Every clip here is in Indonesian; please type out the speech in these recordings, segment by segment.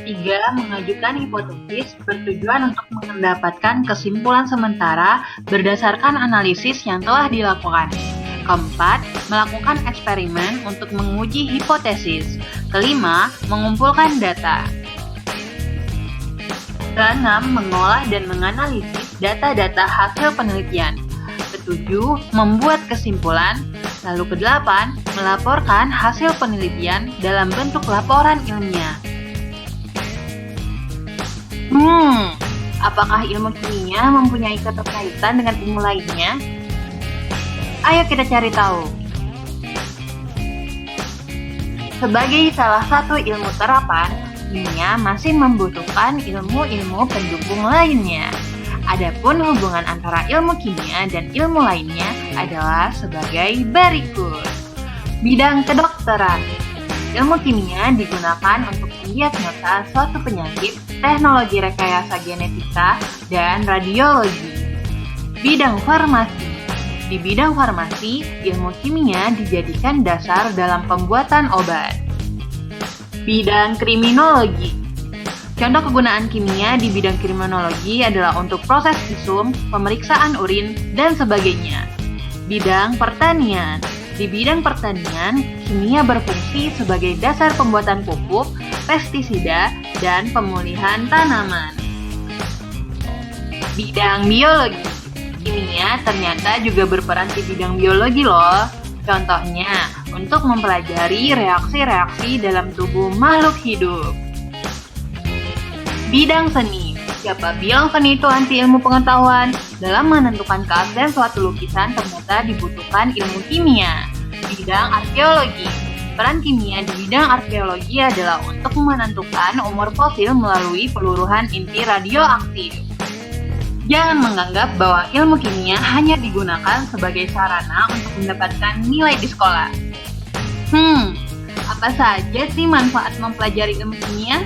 Ketiga, mengajukan hipotesis bertujuan untuk mendapatkan kesimpulan sementara berdasarkan analisis yang telah dilakukan. Keempat, melakukan eksperimen untuk menguji hipotesis. Kelima, mengumpulkan data. Keenam, mengolah dan menganalisis data-data hasil penelitian. Ketujuh, membuat kesimpulan. Lalu kedelapan, melaporkan hasil penelitian dalam bentuk laporan ilmiah. Apakah ilmu kimia mempunyai keterkaitan dengan ilmu lainnya? Ayo kita cari tahu. Sebagai salah satu ilmu terapan, kimia masih membutuhkan ilmu-ilmu pendukung lainnya. Adapun hubungan antara ilmu kimia dan ilmu lainnya adalah sebagai berikut. Bidang kedokteran. Ilmu kimia digunakan untuk mendiagnosa suatu penyakit, teknologi rekayasa genetika, dan radiologi. Bidang farmasi. Di bidang farmasi, ilmu kimia dijadikan dasar dalam pembuatan obat. Bidang kriminologi. Contoh kegunaan kimia di bidang kriminologi adalah untuk proses visum, pemeriksaan urin, dan sebagainya. Bidang pertanian. Di bidang pertanian, kimia berfungsi sebagai dasar pembuatan pupuk, pestisida, dan pemulihan tanaman. Bidang biologi. Kimia ternyata juga berperan di bidang biologi loh. Contohnya, untuk mempelajari reaksi-reaksi dalam tubuh makhluk hidup. Bidang seni. Siapa bilang seni itu anti ilmu pengetahuan? Dalam menentukan keaslian suatu lukisan ternyata dibutuhkan ilmu kimia. Bidang arkeologi. Peran kimia di bidang arkeologi adalah untuk menentukan umur fosil melalui peluruhan inti radioaktif. Jangan menganggap bahwa ilmu kimia hanya digunakan sebagai sarana untuk mendapatkan nilai di sekolah. Apa saja sih manfaat mempelajari ilmu kimia?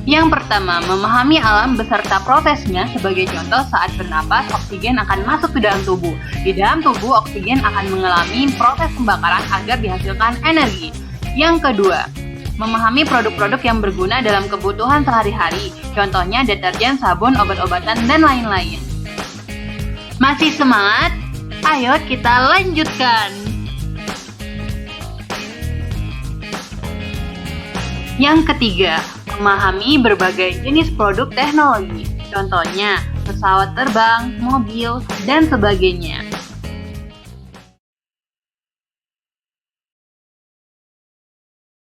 Yang pertama, memahami alam beserta prosesnya. Sebagai contoh, saat bernapas, oksigen akan masuk ke dalam tubuh. Di dalam tubuh, oksigen akan mengalami proses pembakaran agar dihasilkan energi. Yang kedua, memahami produk-produk yang berguna dalam kebutuhan sehari-hari. Contohnya deterjen, sabun, obat-obatan, dan lain-lain. Masih semangat? Ayo kita lanjutkan! Yang ketiga, memahami berbagai jenis produk teknologi. Contohnya, pesawat terbang, mobil, dan sebagainya.